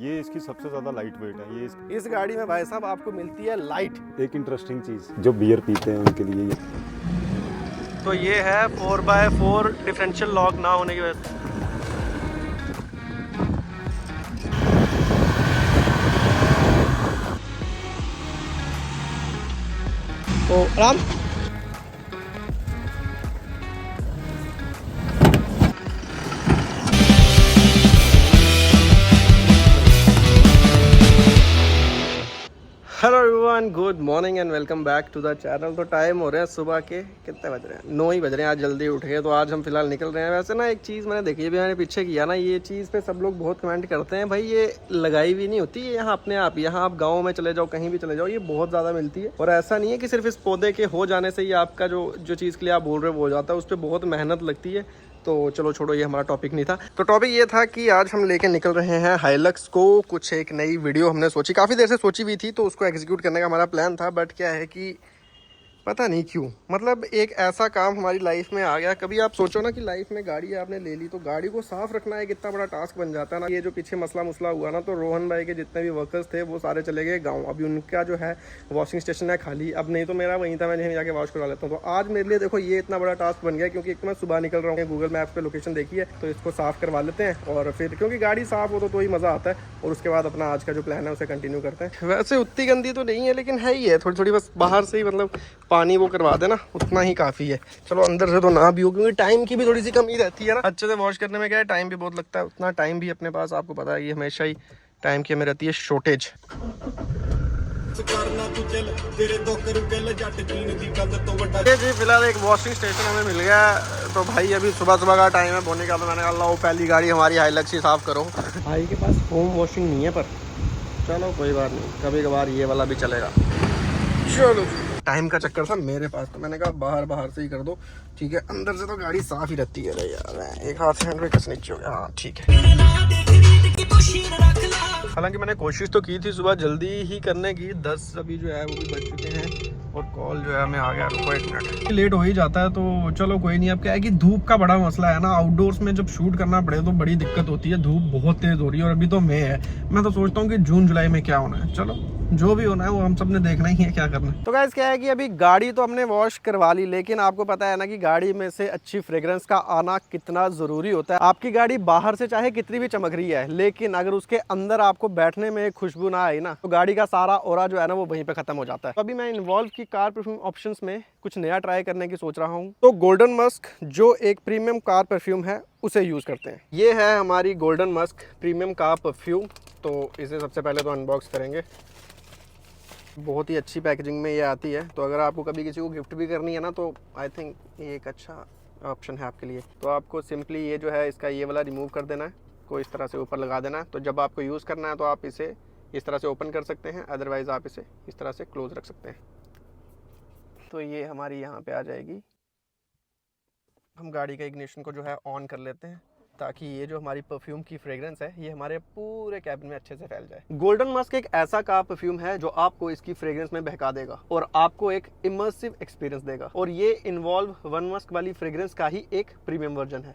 ये इसकी सबसे ज़्यादा लाइट वेट है। ये इस गाड़ी में भाई साहब आपको मिलती है लाइट। एक इंटरेस्टिंग चीज़ जो बियर पीते हैं उनके लिए ये तो ये है 4x4 डिफरेंशियल लॉक ना होने की वजह से। तो आराम hello everyone, good morning and welcome back to the channel. तो टाइम हो रहा है सुबह के कितने बज रहे हैं, 9 ही बज रहे हैं। आज जल्दी उठ गए तो आज हम फिलहाल निकल रहे हैं। वैसे ना एक चीज़ मैंने देखी है, भी मैंने पीछे किया ना, ये चीज़ पे सब लोग बहुत कमेंट करते हैं भाई ये लगाई भी नहीं होती, ये यहाँ अपने आप, यहाँ आप गाँव में चले जाओ, कहीं भी चले जाओ, ये बहुत ज़्यादा मिलती है। और ऐसा नहीं है कि सिर्फ इस पौधे के हो जाने से ही आपका जो चीज़ के लिए आप बोल रहे हो वो हो जाता है, उस पर बहुत मेहनत लगती है। तो चलो छोड़ो, ये हमारा टॉपिक नहीं था। तो टॉपिक ये था कि आज हम लेके निकल रहे हैं हाइलक्स को। कुछ एक नई वीडियो हमने सोची, काफ़ी देर से सोची हुई थी, तो उसको एग्जीक्यूट करने का हमारा प्लान था। बट क्या है कि पता नहीं क्यों, मतलब एक ऐसा काम हमारी लाइफ में आ गया। कभी आप सोचो ना कि लाइफ में गाड़ी आपने ले ली तो गाड़ी को साफ रखना एक इतना बड़ा टास्क बन जाता है ना। ये जो पीछे मसला हुआ ना, तो रोहन भाई के जितने भी वर्कर्स थे वो सारे चले गए गांव। अभी उनका जो है वॉशिंग स्टेशन है खाली, अब नहीं तो मेरा वहीं था, मैं यहीं जाके वॉश करवा लेता हूँ। तो आज मेरे लिए देखो ये इतना बड़ा टास्क बन गया, क्योंकि एक तो मैं सुबह निकल रहा हूँ, गूगल मैप पे लोकेशन देखी है, तो इसको साफ करवा लेते हैं। और फिर क्योंकि गाड़ी साफ हो तो ही मज़ा आता है, और उसके बाद अपना आज का जो प्लान है उसे कंटिन्यू करते हैं। वैसे उतनी गंदी तो नहीं है, लेकिन है ही है थोड़ी थोड़ी, बस बाहर से ही मतलब पानी वो करवा देना, उतना ही काफ़ी है। चलो अंदर से तो ना भी हो, क्योंकि टाइम की भी थोड़ी सी कमी रहती है ना। अच्छे से वॉश करने में क्या है, टाइम भी बहुत लगता है। उतना टाइम भी अपने पास, आपको पता है, ये हमेशा ही टाइम की हमें रहती है शॉर्टेज। जी फिलहाल एक वॉशिंग स्टेशन हमें मिल गया। तो भाई अभी सुबह सुबह का टाइम है बोने का, तो मैंने कहा लो पहली गाड़ी हमारी हाइलक्स ही साफ़ करो। भाई के पास होम वॉशिंग नहीं है, पर चलो कोई बात नहीं, कभी कभार ये वाला भी चलेगा। चलो टाइम का चक्कर था मेरे पास, तो मैंने कहा बाहर से ही कर दो, ठीक है। अंदर से तो गाड़ी साफ ही रहती है। अरे यार एक हाथ से हैंड ब्रेक कसने चाहिए, हाँ ठीक है। हालांकि मैंने कोशिश तो की थी सुबह जल्दी ही करने की, 10 अभी जो है वो भी बज चुके हैं, और कॉल जो है हमें आ गया। रुको 1 मिनट, लेट हो ही जाता है तो चलो कोई नहीं। अब क्या है कि धूप का बड़ा मसला है ना, आउटडोर्स में जब शूट करना पड़े तो बड़ी दिक्कत होती है। धूप बहुत तेज हो रही है, और अभी तो मई है। मैं तो सोचता हूँ कि जून जुलाई में क्या होना है, चलो जो भी होना है वो हम सब ने देखना ही है, क्या करना है। तो गाइस क्या है कि अभी गाड़ी तो हमने वॉश करवा ली, लेकिन आपको पता है ना कि गाड़ी में से अच्छी फ्रेग्रेंस का आना कितना ज़रूरी होता है। आपकी गाड़ी बाहर से चाहे कितनी भी चमक रही है, लेकिन अगर उसके अंदर आपको बैठने में खुशबू ना आई ना, तो गाड़ी का सारा ऑरा जो है ना वो वहीं पे खत्म हो जाता है। तो अभी मैं इन्वॉल्व की कार परफ्यूम ऑप्शंस में कुछ नया ट्राई करने की सोच रहा हूँ। तो गोल्डन मस्क जो एक प्रीमियम कार परफ्यूम है उसे यूज़ करते हैं। ये है हमारी golden Musk premium car perfume. तो इसे सबसे पहले तो अनबॉक्स करेंगे। बहुत ही अच्छी पैकेजिंग में ये आती है, तो अगर आपको कभी किसी को गिफ्ट भी करनी है ना, तो आई थिंक ये एक अच्छा ऑप्शन है आपके लिए। तो आपको सिंपली ये जो है इसका ये वाला रिमूव कर देना है, को इस तरह से ऊपर लगा देना है। तो जब आपको यूज़ करना है तो आप इसे इस तरह से ओपन कर सकते हैं, अदरवाइज़ आप इसे इस तरह से क्लोज रख सकते हैं। तो ये हमारी यहाँ पे आ जाएगी। हम गाड़ी का इग्निशन को जो है ऑन कर लेते हैं, ताकि ये जो हमारी परफ्यूम की फ्रेग्रेंस है ये हमारे पूरे कैबिन में अच्छे से फैल जाए। गोल्डन मस्क एक ऐसा कार परफ्यूम है जो आपको इसकी फ्रेग्रेंस में बहका देगा और आपको एक इमर्सिव एक्सपीरियंस देगा। और ये इन्वॉल्व वन मस्क वाली फ्रेग्रेंस का ही एक प्रीमियम वर्जन है।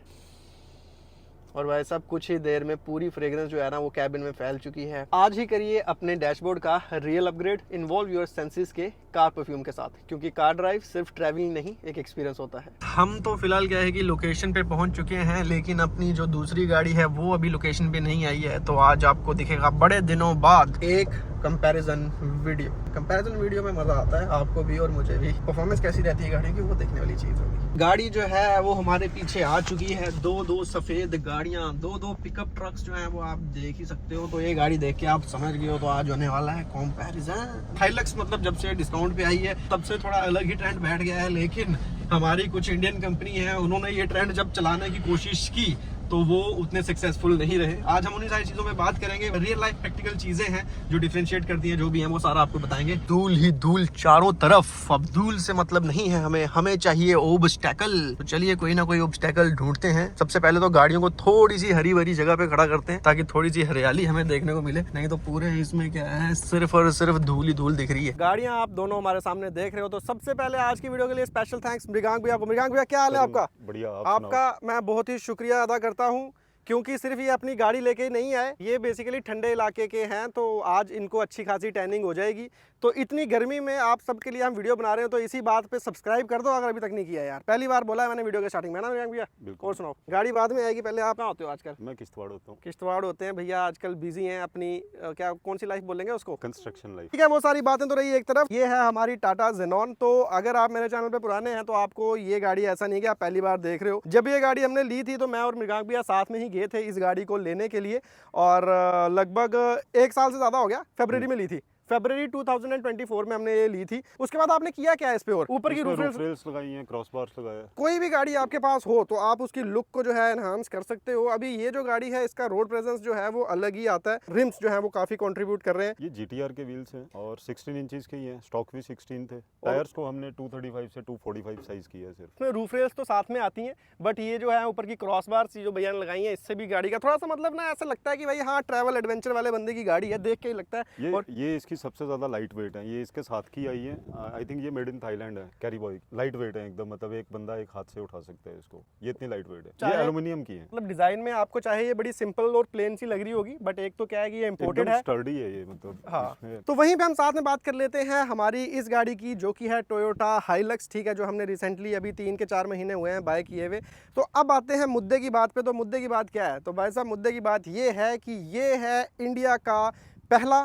और वह सब कुछ ही देर में पूरी फ्रेग्रेंस जो है ना वो कैबिन में फैल चुकी है। आज ही करिए अपने डैशबोर्ड का real upgrade, involve your senses के कार परफ्यूम के साथ, क्योंकि कार ड्राइव सिर्फ ट्रैवलिंग नहीं एक एक्सपीरियंस होता है। हम तो फिलहाल क्या है कि लोकेशन पे पहुंच चुके हैं, लेकिन अपनी जो दूसरी गाड़ी है वो अभी लोकेशन पे नहीं आई है। तो आज आपको दिखेगा बड़े दिनों बाद एक कंपैरिजन वीडियो में मजा आता है आपको भी और मुझे भी। परफॉर्मेंस कैसी रहती है गाड़ी की वो देखने वाली चीज होगी। गाड़ी जो है वो हमारे पीछे आ चुकी है, दो सफेद गाड़ियां, दो पिकअप ट्रक्स जो है वो आप देख ही सकते हो। तो ये गाड़ी देख के आप समझ गए हो, तो आज होने वाला है कंपैरिजन। हाइलक्स मतलब जब से डिस्काउंट पे आई है तब से थोड़ा अलग ही ट्रेंड बैठ गया है, लेकिन हमारी कुछ इंडियन कंपनी है, उन्होंने ये ट्रेंड जब चलाने की कोशिश की तो वो उतने सक्सेसफुल नहीं रहे। आज हम उन्हीं सारी चीज़ों में बात करेंगे। रियल लाइफ प्रैक्टिकल चीज़ें हैं जो डिफरेंशिएट करती हैं, जो भी हैं वो सारा आपको बताएंगे। धूल ही धूल चारों तरफ। अब धूल से मतलब नहीं है हमें चाहिए ऑब्स्टैकल। तो चलिए कोई ना कोई ऑब्स्टैकल ढूंढते हैं। सबसे पहले तो गाड़ियों को थोड़ी सी हरी भरी जगह पे खड़ा करते हैं, ताकि थोड़ी सी हरियाली हमें देखने को मिले। नहीं तो पूरे इसमें क्या है, सिर्फ और सिर्फ धूल ही धूल दिख रही है। गाड़ियाँ आप दोनों हमारे सामने देख रहे हो। तो सबसे पहले आज की वीडियो के लिए स्पेशल थैंक्स मृगांक भैया को। मृगांक भैया क्या हाल है आपका? बढ़िया। आपका मैं बहुत ही शुक्रिया अदा करता हूँ क्योंकि सिर्फ ये अपनी गाड़ी लेके नहीं आए, ये बेसिकली ठंडे इलाके के हैं, तो आज इनको अच्छी खासी टैनिंग हो जाएगी। तो इतनी गर्मी में आप सबके लिए हम वीडियो बना रहे हैं, तो इसी बात पे सब्सक्राइब कर दो अगर अभी तक नहीं किया यार। पहली बार बोला है मैंने वीडियो के स्टार्टिंग में ना भैया। बिल्कुल। और सुनाओ, गाड़ी बाद में आएगी, पहले आप कहाँ होते हो आजकल? मैं किश्तवाड़ होता हूँ। किश्तवाड़ होते हैं भैया, आजकल बिजी हैं अपनी क्या कौन सी लाइफ बोलेंगे उसको, कंस्ट्रक्शन लाइफ। ठीक है। वो सारी बातें तो रही एक तरफ, ये है हमारी टाटा जेनॉन। तो अगर आप मेरे चैनल पे पुराने हैं तो आपको ये गाड़ी ऐसा नहीं कि आप पहली बार देख रहे हो। जब ये गाड़ी हमने ली थी तो मैं और मृगांक भैया साथ में ही गए थे इस गाड़ी को लेने के लिए, और लगभग 1 साल से ज़्यादा हो गया। फरवरी में ली थी, फरवरी 2024 में हमने ये ली थी। उसके बाद आपने किया क्या है इस पे? और ऊपर की रूफ रेल्स लगाई हैं, क्रॉस बार्स लगाया। कोई भी गाड़ी आपके पास हो तो आप उसकी लुक को जो है एनहांस कर सकते हो। अभी ये जो गाड़ी है इसका रोड प्रेजेंस जो है वो अलग ही आता है। रिम्स जो है वो काफी कंट्रीब्यूट कर रहे हैं। ये GTR के व्हील्स हैं और 16 इंचेस के ही हैं, स्टॉक भी 16 थे। टायर्स को हमने 235 से 245 साइज किया है सिर्फ। इसमें रूफ रेल्स तो साथ में आती हैं, बट ये जो है ऊपर की क्रॉस बार्स जो भैया ने लगाई है, इससे भी गाड़ी का थोड़ा सा मतलब ना ऐसा लगता है कि भाई हाँ ट्रैवल एडवेंचर वाले बंदे की गाड़ी है, देख के ही लगता है। और ये इसकी सबसे ज्यादा लाइट वेट है, ये इसके साथ की आई है। आई थिंक ये मेड इन थाईलैंड है। कैरी बॉय लाइट वेट है एकदम, मतलब एक बंदा एक हाथ से उठा सकता है इसको, ये इतनी लाइट वेट है। ये एल्युमिनियम की है। मतलब डिजाइन में आपको चाहे ये बड़ी सिंपल और प्लेन सी लग रही होगी, बट एक तो क्या है कि ये इंपोर्टेड है, स्टर्डी है ये, मतलब हाँ। तो वहीं पे हम साथ में बात कर लेते हैं हमारी इस गाड़ी की, जो कि है टोयोटा हाइलक्स, ठीक है, जो हमने रिसेंटली अभी 3 के 4 महीने हुए हैं बाय किए हुए। तो अब आते हैं मुद्दे की बात पे। तो मुद्दे की बात क्या है? तो भाई साहब मुद्दे की बात ये है कि ये है इंडिया का पहला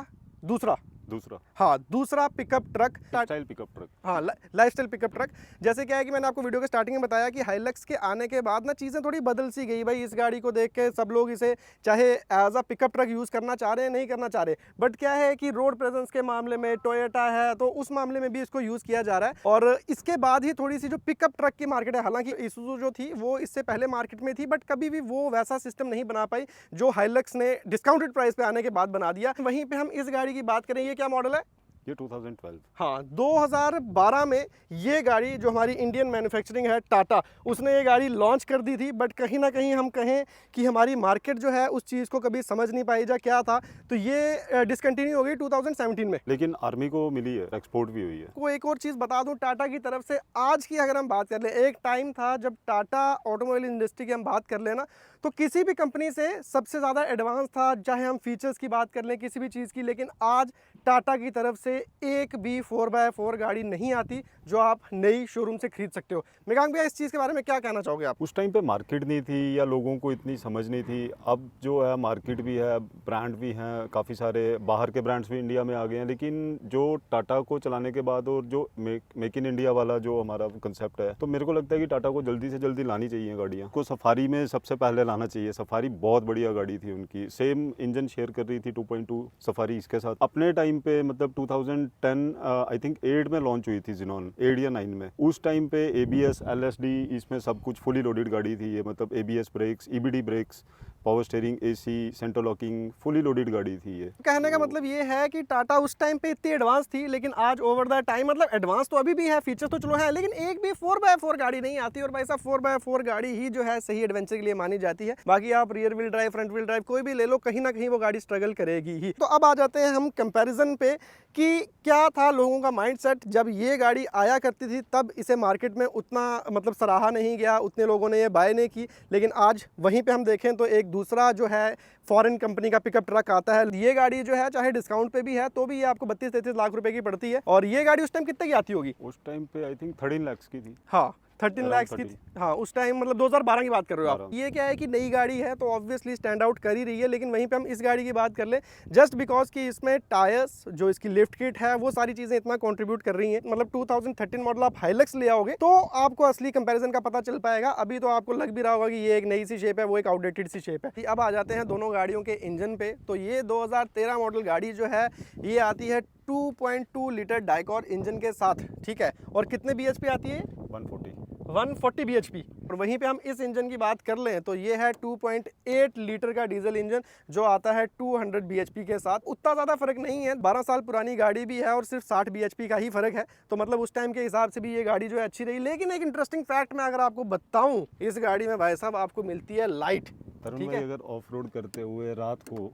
दूसरा pickup truck, lifestyle pickup truck. हाँ, लाइफस्टाइल पिकअप ट्रक। जैसे क्या है कि मैंने आपको वीडियो के स्टार्टिंग में बताया कि हाइलक्स के आने के बाद ना चीज़ें थोड़ी बदल सी गई। भाई इस गाड़ी को देख के सब लोग इसे चाहे as a pickup truck use करना चाह रहे हैं, नहीं करना चाह रहे, बट क्या है कि रोड प्रेजेंस के मामले में टोयोटा है तो उस मामले में भी इसको यूज़ किया जा रहा है। और इसके बाद ही थोड़ी सी जो पिकअप ट्रक की मार्केट है, हालांकि इसूजू जो थी वो इससे पहले मार्केट में थी, बट कभी भी वो वैसा सिस्टम नहीं बना पाई जो हाइलक्स ने डिस्काउंटेड प्राइस पे आने के बाद बना दिया। वहीं पे हम इस गाड़ी की बात करें, ये क्या मॉडल है? ये 2012। हाँ, 2012 में ये गाड़ी जो हमारी इंडियन मैन्युफैक्चरिंग है टाटा, उसने ये गाड़ी लॉन्च कर दी थी, बट कहीं ना कहीं हम कहें कि हमारी मार्केट जो है उस चीज़ को कभी समझ नहीं पाई जा क्या था, तो ये डिसकंटिन्यू हो गई 2017 में। लेकिन आर्मी को मिली है, एक्सपोर्ट भी हुई है। को एक और चीज़ बता दूं टाटा की तरफ से, आज की अगर हम बात कर लें, एक टाइम था जब टाटा ऑटोमोबाइल इंडस्ट्री की हम बात कर लेना तो किसी भी कंपनी से सबसे ज़्यादा एडवांस था, चाहे हम फीचर्स की बात कर लें किसी भी चीज़ की। लेकिन आज टाटा की तरफ से एक भी 4x4 गाड़ी नहीं आती जो आप नई शोरूम से खरीद सकते हो। मृगांक भैया, इस चीज़ के बारे में क्या कहना चाहोगे आप? उस टाइम पे मार्केट नहीं थी या लोगों को इतनी समझ नहीं थी। अब जो है मार्केट भी है, ब्रांड भी हैं, काफ़ी सारे बाहर के ब्रांड्स भी इंडिया में आ गए हैं। लेकिन जो टाटा को चलाने के बाद और जो मेक इन इंडिया वाला जो हमारा कंसेप्ट है, तो मेरे को लगता है कि टाटा को जल्दी से जल्दी लानी चाहिए गाड़ियाँ को। सफारी में सबसे पहले लाना चाहिए। सफारी बहुत बढ़िया गाड़ी थी उनकी, सेम इंजन शेयर कर रही थी 2.2 सफारी इसके साथ। अपने टाइम पे मतलब 2010 आई थिंक 8 में लॉन्च हुई थी जेनॉन, 8 या 9 में। उस टाइम पे ABS LSD इसमें सब कुछ फुली लोडेड गाड़ी थी ये, मतलब ABS brakes, EBD brakes, power steering, AC, central locking, fully loaded गाड़ी थी ये। कहने का मतलब ये है कि टाटा उस टाइम पे इतनी एडवांस थी, लेकिन आज ओवर द टाइम, मतलब एडवांस तो अभी भी है, फीचर्स तो चलो है, लेकिन एक भी 4x4 गाड़ी नहीं आती। और भाई साहब 4x4 गाड़ी ही जो है सही एडवेंचर के लिए मानी जाती है। बाकी आप rear wheel drive, front wheel drive कोई भी ले लो, कहीं ना कहीं वो गाड़ी स्ट्रगल करेगी ही। तो अब आ जाते हैं हम कंपैरिजन पे कि क्या था लोगों का माइंडसेट जब ये गाड़ी आया करती थी। तब इसे मार्केट में उतना मतलब सराहा नहीं गया, उतने लोगों ने ये बाय नहीं की। लेकिन आज वहीं पे हम देखें तो एक दूसरा जो है फॉरेन कंपनी का पिकअप ट्रक आता है। ये गाड़ी जो है चाहे डिस्काउंट पे भी है तो भी ये आपको 32-33 लाख रुपए की पड़ती है। और ये गाड़ी उस टाइम कितने की आती होगी? उस टाइम पे आई थिंक 13 लाख की थी। हाँ, 13 लाख की। हाँ, उस टाइम मतलब 2012 की बात कर रहे हो आप। ये क्या है कि नई गाड़ी है तो ऑब्वियसली स्टैंड आउट कर ही रही है। लेकिन वहीं पे हम इस गाड़ी की बात कर लें, जस्ट बिकॉज कि इसमें टायर्स, जो इसकी लिफ्ट किट है, वो सारी चीज़ें इतना कंट्रीब्यूट कर रही हैं। मतलब 2013 मॉडल आप हाइलक्स ले आओगे तो आपको असली कंपैरिजन का पता चल पाएगा। अभी तो आपको लग भी रहा होगा कि ये एक नई सी शेप है, वो एक आउटडेटेड सी शेप है। अब आ जाते हैं दोनों गाड़ियों के इंजन पे। तो ये 2013 मॉडल गाड़ी जो है ये आती है 2.2 लीटर डाइकॉर इंजन के साथ, ठीक है। और कितने BHP आती है? 140 BHP। और वहीं पे हम इस इंजन की बात कर लें तो ये है 2.8 लीटर का डीजल इंजन जो आता है 200 BHP के साथ। उतना ज़्यादा फर्क नहीं है, 12 साल पुरानी गाड़ी भी है और सिर्फ 60 BHP का ही फर्क है। तो मतलब उस टाइम के हिसाब से भी ये गाड़ी जो है अच्छी रही। लेकिन एक इंटरेस्टिंग फैक्ट मैं अगर आपको बताऊं, इस गाड़ी में भाई साहब आपको मिलती है लाइट। तरुण भाई, अगर ऑफ रोड करते हुए रात को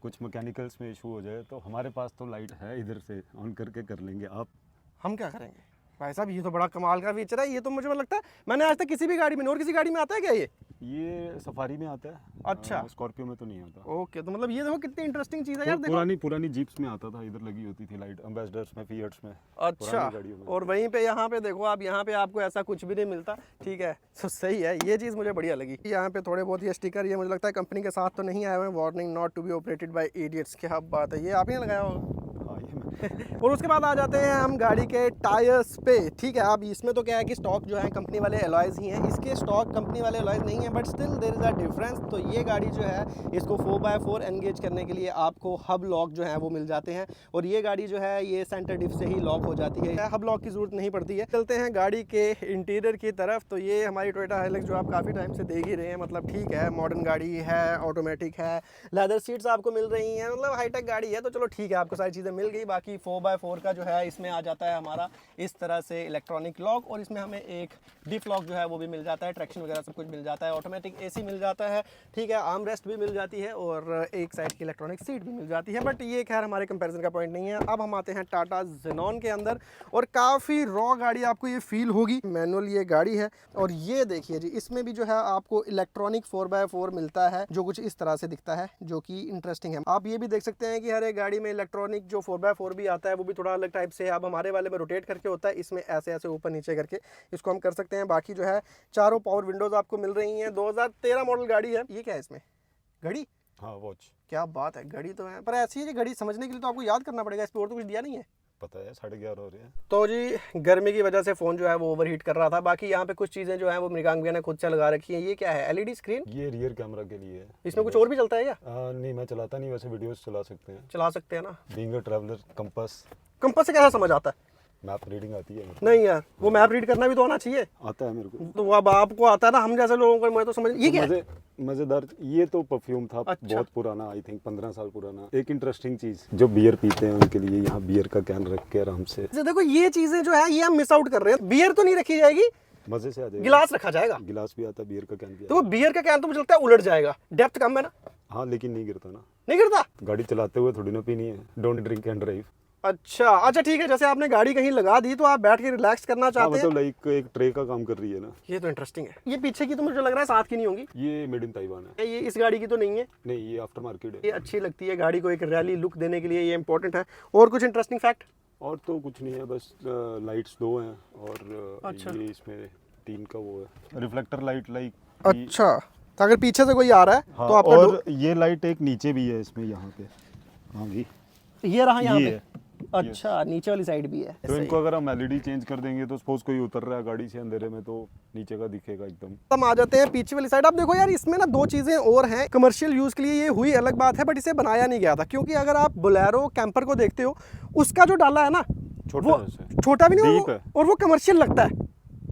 कुछ मैकेनिकल्स में इशू हो जाए तो हमारे पास तो लाइट है, इधर से ऑन करके कर लेंगे। आप हम क्या करेंगे भाई साहब? ये तो बड़ा कमाल का फीचर है। ये तो मुझे लगता है मैंने आज तक किसी भी गाड़ी में, और किसी गाड़ी में आता है क्या ये? ये सफारी में आता है। अच्छा। स्कॉर्पियो में तो नहीं आता। ओके, तो मतलब ये देखो कितनी इंटरेस्टिंग चीज़ है यार, देखो। पुरानी पुरानी जीप्स में आता था, इधर लगी होती थी लाइट, एम्बेसडर्स में, फिएट्स में। अच्छा, पुरानी गाड़ियों में। और वहीं पे यहाँ पे देखो आप, यहाँ पे आपको ऐसा कुछ भी नहीं मिलता, ठीक है। तो सही है, ये चीज़ मुझे बढ़िया लगी। यहाँ पे थोड़े बहुत ये स्टिकर, ये मुझे लगता है कंपनी के साथ तो नहीं आए हुए हैं, warning not to be operated by idiots. क्या बात है, ये आप ही ने लगाया होगा। हाँ, ये मैं और उसके बाद आ जाते हैं हम गाड़ी के टायर्स पे, ठीक है। अब इसमें तो क्या है कि स्टॉक जो है कंपनी वाले एलॉयज़ ही हैं, इसके स्टॉक कंपनी वाले एलॉयज़ नहीं है, but still there is a difference. तो ये गाड़ी जो है, इसको 4x4 एंगेज करने के लिए आपको हब लॉक जो है वो मिल जाते हैं, और ये गाड़ी जो है ये सेंटर डिफ से ही लॉक हो जाती है, हब लॉक की ज़रूरत नहीं पड़ती है। चलते हैं गाड़ी के इंटीरियर की तरफ। तो ये हमारी टोयोटा हाइलक्स जो आप काफ़ी टाइम से देख ही रहे हैं, मतलब ठीक है, मॉडर्न गाड़ी है, ऑटोमेटिक है, लेदर सीट्स आपको मिल रही हैं, मतलब हाईटेक गाड़ी है, तो चलो ठीक है, आपको सारी चीज़ें मिल गई। बाकी 4x4 का जो है इसमें आ जाता है हमारा इस तरह से इलेक्ट्रॉनिक लॉक, और इसमें हमें एक डिफ लॉक जो है वो भी मिल जाता है, ट्रैक्शन वगैरह सब कुछ मिल जाता है, ऑटोमेटिक एसी मिल जाता है, ठीक है, आर्म रेस्ट भी मिल जाती है, और एक साइड की इलेक्ट्रॉनिक सीट भी मिल जाती है। बट ये खैर हमारे कंपैरिजन का पॉइंट नहीं है। अब हम आते हैं टाटा जेनॉन के अंदर, और काफ़ी रॉ गाड़ी आपको ये फील होगी। मैनुअल ये गाड़ी है, और ये देखिए जी, इसमें भी जो है आपको इलेक्ट्रॉनिक 4x4 मिलता है, जो कुछ इस तरह से दिखता है, जो कि इंटरेस्टिंग है। आप ये भी देख सकते हैं कि हर एक गाड़ी में इलेक्ट्रॉनिक जो 4x4 भी आता है वो भी थोड़ा अलग टाइप से है। अब हमारे वाले में रोटेट करके होता है, इसमें ऐसे ऐसे ऊपर नीचे करके इसको हम कर सकते हैं। बाकी जो है चारों पावर विंडोज आपको मिल रही हैं। 2013 मॉडल गाड़ी है। ये क्या है इसमें, घड़ी? हाँ, वॉच। क्या बात है, घड़ी तो है, पर ऐसी है कि घड़ी समझने के लिए तो आपको याद करना पड़ेगा, इस पर और तो कुछ दिया नहीं है। पता है, 11:30 हो रहे हैं। तो जी गर्मी की वजह से फ़ोन जो है वो ओवरहीट कर रहा था। बाकी यहाँ पे कुछ चीज़ें जो है वो मृगांक भैया ने खुद से लगा रखी है। ये क्या है, एलईडी स्क्रीन? ये रियर कैमरा के लिए है। इसमें कुछ और भी चलता है क्या? नहीं, मैं चलाता नहीं, वैसे वीडियोस चला सकते हैं। चला सकते हैं ना। Being a traveller, compass compass से कैसा समझ आता है? मैप रीडिंग आती है मेरे नहीं यार, वो मैप रीड करना भी तो आना चाहिए। को। आता है मेरे को। तो अब आपको आता है ना, हम जैसे लोगों को मैं तो समझ। ये क्या है? मजेदार, ये तो परफ्यूम था। अच्छा। बहुत पुराना, आई थिंक 15 साल पुराना। एक इंटरेस्टिंग चीज, जो बियर पीते हैं उनके लिए यहाँ बियर का कैन रख के आराम से। देखो ये चीज़ें जो है ये हम मिस आउट कर रहे हैं। बियर तो नहीं रखी जाएगी, मजे से आ जाएगा। गिलास रखा जाएगा। गिलास भी आता है, बियर का कैन भी आता तो वो बियर का कैन तो मुझे लगता है उलट जाएगा, डेप्थ कम है ना। है। हाँ, लेकिन नहीं गिरता ना। नहीं गिरता? गाड़ी चलाते हुए थोड़ी ना पीनी है। Don't drink and drive. अच्छा अच्छा, ठीक है, जैसे आपने गाड़ी कहीं लगा दी तो आप बैठ के रिलैक्स करना हाँ, चाहते हैं। मतलब लाइक एक ट्रे का काम कर रही है ना। ये तो इंटरेस्टिंग है। ये पीछे की तो मुझे लग रहा है साथ की नहीं होंगी। ये मेड इन ताइवान है। ये इस गाड़ी की तो नहीं है। नहीं, ये आफ्टर मार्केट ये है। अच्छी लगती है गाड़ी को, एक रैली लुक देने के लिए ये इंपॉर्टेंट है। और कुछ इंटरेस्टिंग फैक्ट? और तो कुछ नहीं है, बस लाइट्स 2 हैं, और अच्छा। ये इसमें 3 का वो है, रिफ्लेक्टर लाइट, लाइक। अच्छा, तो अगर पीछे से कोई आ रहा है हाँ, तो आपका और ये लाइट एक नीचे भी है इसमें, यहाँ पे। हाँ जी, ये रहा यहाँ ये पे। है। अच्छा, नीचे वाली साइड भी है। तो इनको अगर हम एलईडी चेंज कर देंगे तो सपोज कोई उतर रहा है गाड़ी से अंधेरे में, तो नीचे का दिखेगा एकदम। हम आ जाते हैं पीछे वाली साइड। अब देखो यार, इसमें ना 2 चीज़ें और हैं। कमर्शियल यूज़ के लिए ये हुई अलग बात है, बट इसे बनाया नहीं गया था, क्योंकि अगर आप बोलेरो कैंपर को देखते हो, उसका जो डाला है ना, छोटा वो है उससे। छोटा भी नहीं, Deep है। और वो कमर्शियल लगता है।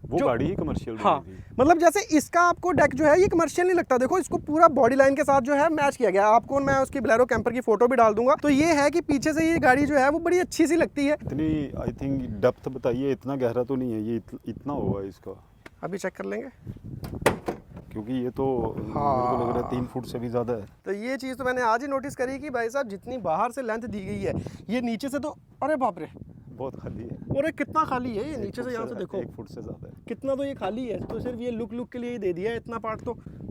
वो गाड़ी ही कमर्शियल हाँ, मतलब जैसे इसका आपको डेक जो है ये कमर्शियल नहीं लगता। देखो इसको पूरा बॉडी लाइन के साथ जो है मैच किया गया। आपको मैं उसकी बोलेरो कैंपर की फोटो भी डाल दूंगा। तो ये है कि पीछे से ये गाड़ी जो है वो बड़ी अच्छी सी लगती है। इतनी, आई थिंक डेप्थ बताइए, इतना गहरा तो नहीं है ये, इतना होगा इसका। अभी चेक कर लेंगे, क्योंकि ये तो मेरे को लग रहा है 3 फुट से भी ज़्यादा है। तो ये चीज़ तो मैंने आज ही नोटिस करी कि भाई साहब जितनी बाहर से लेंथ दी गई है, ये नीचे से तो, अरे बाप रे, बहुत खाली है। और ये कितना खाली है, ये नीचे से यहाँ से देखो 1 फुट से ज़्यादा है। कितना, तो ये खाली है। तो सिर्फ ये लुक के लिए ही दे दिया है इतना पार्ट।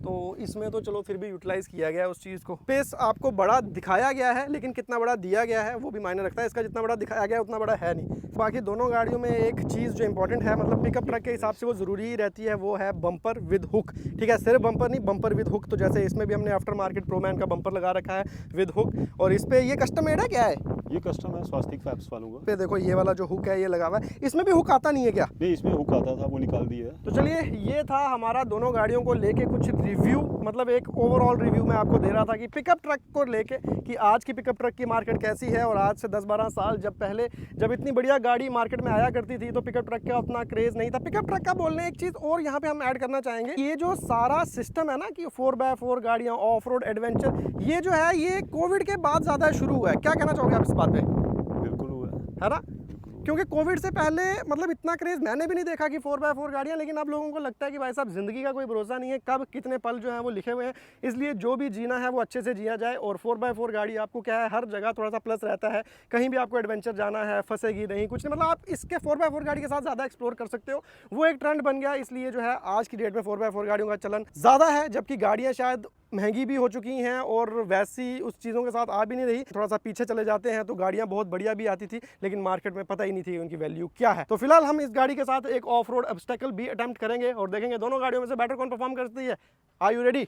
तो इसमें तो चलो फिर भी यूटिलाइज किया गया है उस चीज़ को। स्पेस आपको बड़ा दिखाया गया है, लेकिन कितना बड़ा दिया गया है वो भी मायने रखता है। इसका जितना बड़ा दिखाया गया है उतना बड़ा है नहीं। बाकी दोनों गाड़ियों में एक चीज़ जो इंपॉर्टेंट है, मतलब पिकअप ट्रक के हिसाब से वो ज़रूरी ही रहती है, वो है बम्पर विद हुक। ठीक है, सिर्फ बम्पर नहीं, बम्पर विद हुक। तो जैसे इसमें भी हमने आफ्टर मार्केट प्रोमैन का बम्पर लगा रखा है विद हुक, और इस पर ये कस्टम मेड है। क्या है ये कस्टम है, स्वास्तिक फैब्स वालों का। पे देखो ये वाला जो हुक है ये लगा हुआ है। इसमें भी हुक आता नहीं है क्या? नहीं, इसमें हुक आता था, वो निकाल दिया है। तो चलिए, ये था हमारा दोनों गाड़ियों को लेके कुछ रिव्यू, मतलब एक ओवरऑल रिव्यू मैं आपको दे रहा था कि पिकअप ट्रक को लेके, कि आज की पिकअप ट्रक की मार्केट कैसी है। और आज से 10-12 साल जब पहले जब इतनी बढ़िया गाड़ी मार्केट में आया करती थी तो पिकअप ट्रक का उतना क्रेज़ नहीं था। पिकअप ट्रक का बोलने एक चीज़ और यहाँ पे हम ऐड करना चाहेंगे, ये जो सारा सिस्टम है ना कि 4x4 गाड़ियाँ, ऑफ रोड एडवेंचर, ये जो है ये कोविड के बाद ज़्यादा शुरू हुआ है। क्या कहना चाहोगे आप इस बात पे? बिल्कुल हुआ है ना? बिल्कुल हुआ। क्योंकि कोविड से पहले मतलब इतना क्रेज़ मैंने भी नहीं देखा कि 4x4 गाड़ियाँ, लेकिन अब लोगों को लगता है कि भाई साहब ज़िंदगी का कोई भरोसा नहीं है, कब कितने पल जो है वो लिखे हुए हैं, इसलिए जो भी जीना है वो अच्छे से जिया जाए। और 4x4 गाड़ी आपको क्या है, हर जगह थोड़ा सा प्लस रहता है, कहीं भी आपको एडवेंचर जाना है फंसेगी नहीं, कुछ नहीं, मतलब आप इसके 4x4 गाड़ी के साथ ज़्यादा एक्सप्लोर कर सकते हो। वो एक ट्रेंड बन गया, इसलिए जो है आज की डेट में 4x4 गाड़ियों का चलन ज़्यादा है, जबकि गाड़ियाँ शायद महंगी भी हो चुकी हैं और वैसी उस चीज़ों के साथ आ भी नहीं रही। थोड़ा सा पीछे चले जाते हैं तो गाड़ियाँ बहुत बढ़िया भी आती थी, लेकिन मार्केट में पता ही नहीं थी उनकी वैल्यू क्या है। तो फिलहाल हम इस गाड़ी के साथ एक ऑफ रोड ऑब्स्टेकल भी अटेम्प्ट करेंगे और देखेंगे दोनों गाड़ियों में से बेटर कौन परफॉर्म करती है। Are you ready?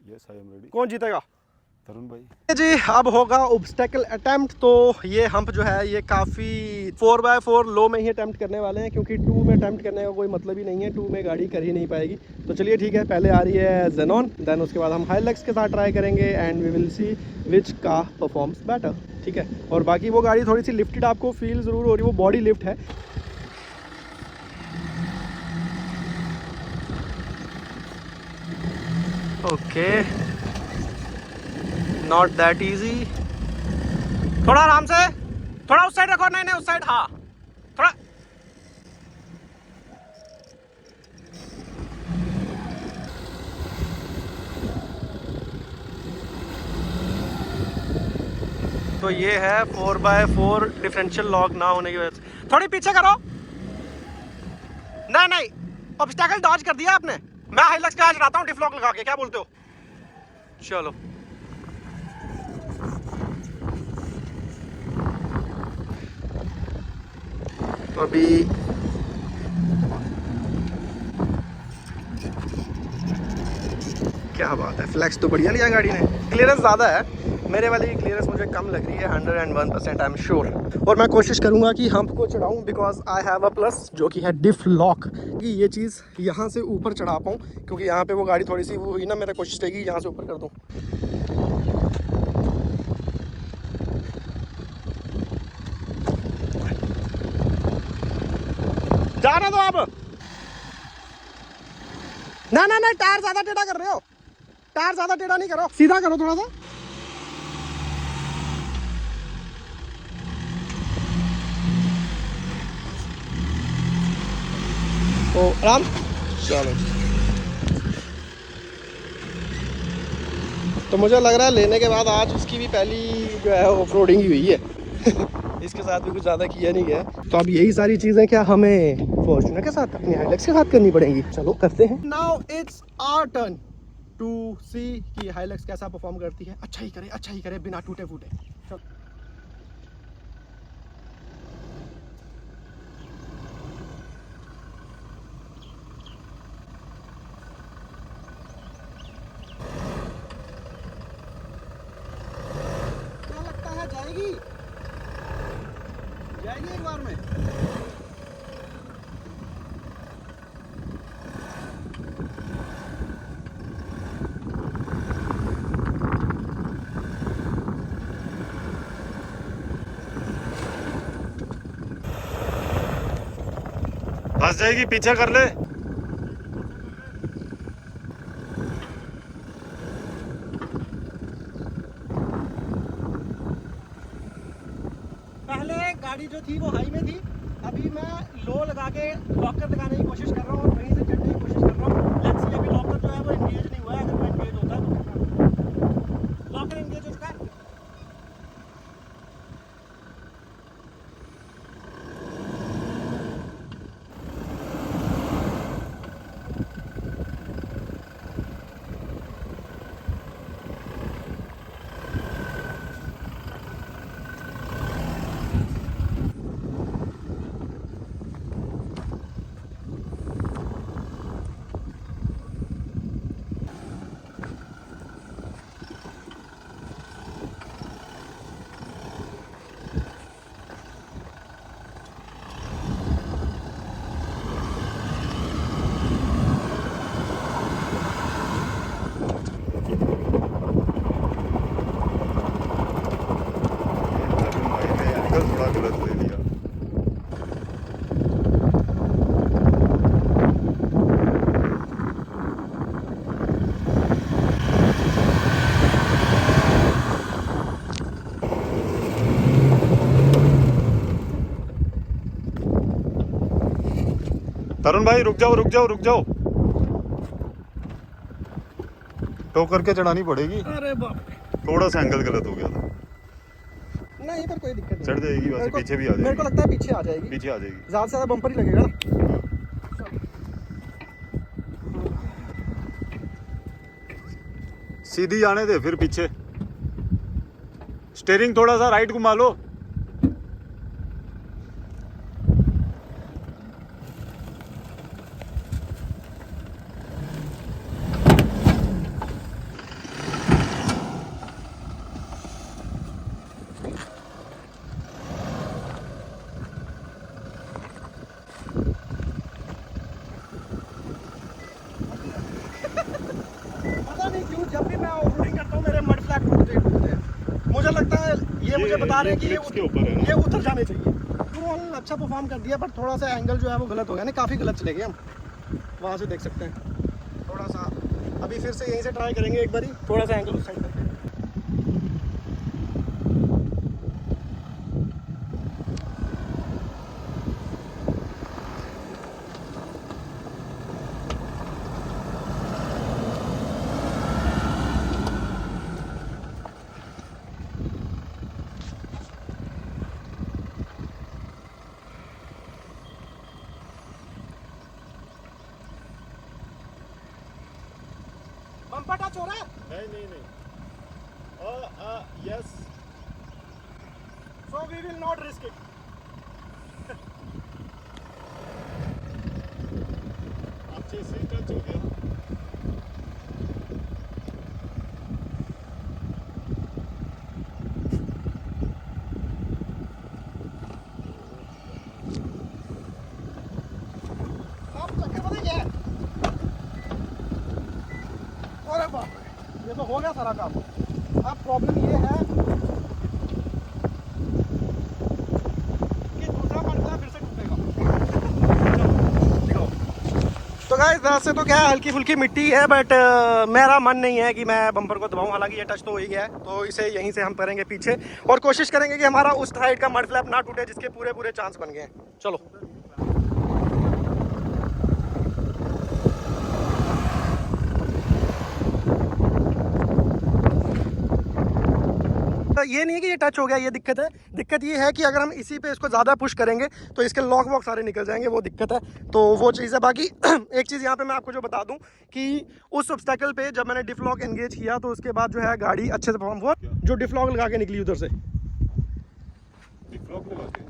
Yes I am ready. कौन जीतेगा? तरुण भाई जी अब होगा ऑब्स्टेकल अटेम्प्ट। तो ये हम्प जो है ये काफ़ी 4x4 लो में ही अटेम्प्ट करने वाले हैं, क्योंकि 2 में अटेम्प्ट करने का कोई मतलब ही नहीं है, 2 में गाड़ी कर ही नहीं पाएगी। तो चलिए ठीक है, पहले आ रही है जेनॉन, देन उसके बाद हम हाइलक्स के साथ ट्राई करेंगे एंड वी विल सी विच का परफॉर्म्स बेटर। ठीक है, और बाकी वो गाड़ी थोड़ी सी लिफ्टेड आपको फील ज़रूर हो रही है, वो बॉडी लिफ्ट है। Okay, not that easy. थोड़ा आराम से, थोड़ा उस साइड रखो, नहीं नहीं उस साइड, हाँ थोड़ा। तो ये है 4x4 डिफरेंशियल लॉक ना होने की वजह से। थोड़ी पीछे करो, नहीं नहीं ऑब्स्टेकल डॉज कर दिया आपने। मैं हाइलक्स का चलाता हूँ डिफ लॉक लगा के, क्या बोलते हो? चलो तो अभी क्या बात है, फ्लैक्स तो बढ़िया लिया गाड़ी ने। क्लियरेंस ज़्यादा है, मेरे वाले की क्लियरेंस मुझे कम लग रही है, 101% आई एम श्योर। और मैं कोशिश करूंगा कि हम्प को चढ़ाऊं, because I have a plus जो कि है डिफ लॉक, कि ये चीज़ यहाँ से ऊपर चढ़ा पाऊँ, क्योंकि यहाँ पे वो गाड़ी थोड़ी सी वो हुई ना, मेरा कोशिश रहेगी यहाँ से ऊपर कर दूँ। जाना दो आप, ना ना ना टायर ज़्यादा टेढ़ा कर रहे हो, टायर ज़्यादा टेढ़ा नहीं करो, सीधा करो थोड़ा सा। ओ आराम, चलो। तो मुझे लग रहा है लेने के बाद आज उसकी भी पहली जो है ऑफ रोडिंग ही हुई है इसके साथ भी कुछ ज़्यादा किया नहीं गया। तो अब यही सारी चीज़ें क्या हमें फॉर्च्यूनर के साथ, अपनी हाइलक्स के साथ करनी पड़ेंगी। चलो करते हैं। Now it's our turn to see कि हाइलक्स कैसा परफॉर्म करती है। अच्छा ही करे बिना टूटे फूटे। चलो जाएगी एक बार में। फंस जाएगी, पीछे कर ले। पहले गाड़ी जो थी वो हाई में थी, अभी मैं लो लगा के लॉकर लगाने की कोशिश कर रहा हूँ और वहीं से चढ़ने की कोशिश कर रहा हूँ। लेट्स सी, अभी लॉकर जो है वो एंगेज नहीं हुआ है, अगर वो एंगेज होता है तो लॉकर एंगेज हो चुका है। थोड़ा गलत ले लिया। तरुण भाई रुक जाओ रुक जाओ रुक जाओ, टो करके चढ़ानी पड़ेगी। अरे बाप रे, थोड़ा सा एंगल गलत हो गया था। नहीं पर कोई दिक्कत नहीं, चढ़ जाएगी, वैसे पीछे भी आ मेरे को जाएगी। लगता है पीछे आ जाएगी, पीछे आ जाएगी। ज़्यादा से ज़्यादा बम्पर ही लगेगा ना। सीधी आने दे, फिर पीछे स्टीयरिंग थोड़ा सा राइट घुमा लो। पता नहीं क्यों जब भी मैं ऑफरोडिंग करता हूँ मेरे मड फ्लैट टूटते हैं। मुझे लगता है ये मुझे बता रहे हैं कि ग्रिप्स के ऊपर है ना। ये उतर जाने चाहिए। ओवरऑल अच्छा परफॉर्म कर दिया, पर थोड़ा सा एंगल जो है वो गलत हो गया, नहीं काफ़ी गलत चले गए हम, वहाँ से देख सकते हैं थोड़ा सा। अभी फिर से यहीं से ट्राई करेंगे एक बारी, थोड़ा सा एंगल उस साइड करके। बम्पर टच हो रहा है? नहीं yes, So we will not risk it. अच्छे से टच हो गया। अब चक्कर पता क्या है? अरे बाप रे, ये तो हो गया सारा काम। अब प्रॉब्लम ये है कि दूसरा मरता फिर से टूटेगा। दिखाओ। तो गाइस वैसे तो क्या है, हल्की फुल्की मिट्टी है, बट मेरा मन नहीं है कि मैं बम्पर को दबाऊं। हालांकि ये टच तो हो ही गया है, तो इसे यहीं से हम करेंगे पीछे और कोशिश करेंगे कि हमारा उस साइड का मड फ्लैप ना टूटे जिसके पूरे पूरे चांस बन गए हैं। चलो। ये नहीं है कि ये टच हो गया, ये दिक्कत है। दिक्कत ये है कि अगर हम इसी पे इसको ज़्यादा पुश करेंगे तो इसके लॉक वॉक सारे निकल जाएंगे, वो दिक्कत है। तो वो चीज़ है। बाकी एक चीज़ यहाँ पे मैं आपको जो बता दूं कि उस ऑब्स्टेकल पे जब मैंने डिफ लॉक एंगेज किया तो उसके बाद जो है गाड़ी अच्छे से परफॉर्म हुआ। जो डिफ लॉक लगा के निकली उधर से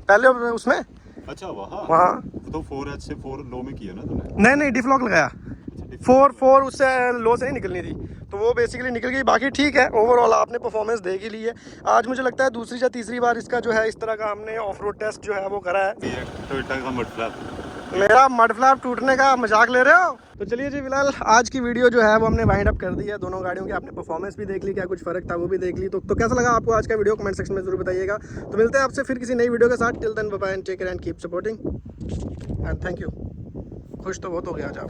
पहले उसमें, अच्छा वहाँ वहाँ तो 4H से 4 लो में किया ना तुमने? नहीं डिफ लॉक लगाया। 4 उससे लो से नहीं निकलनी थी, तो वो बेसिकली निकल गई। बाकी ठीक है, ओवरऑल आपने परफॉर्मेंस देख ही ली है। आज मुझे लगता है दूसरी या तीसरी बार इसका जो है इस तरह का हमने ऑफ रोड टेस्ट जो है वो करा है। टोयोटा का मड फ्लैप, मेरा मड फ्लैप टूटने का मजाक ले रहे हो? तो चलिए जी, फिलहाल आज की वीडियो जो है वो हमने वाइंड अप कर दी है। दोनों गाड़ियों की आपने परफॉर्मेंस भी देख ली, क्या कुछ फर्क था वो भी देख ली। तो कैसा लगा आपको आज का वीडियो, कमेंट सेक्शन में जरूर बताइएगा। तो मिलते हैं आपसे फिर किसी नई वीडियो के साथ। Till then bye bye and take care and keep supporting and thank you. खुश तो बहुत हो गया आज आप।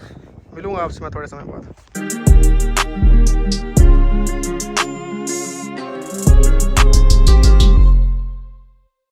मिलूंगा आपसे मैं थोड़े समय बाद।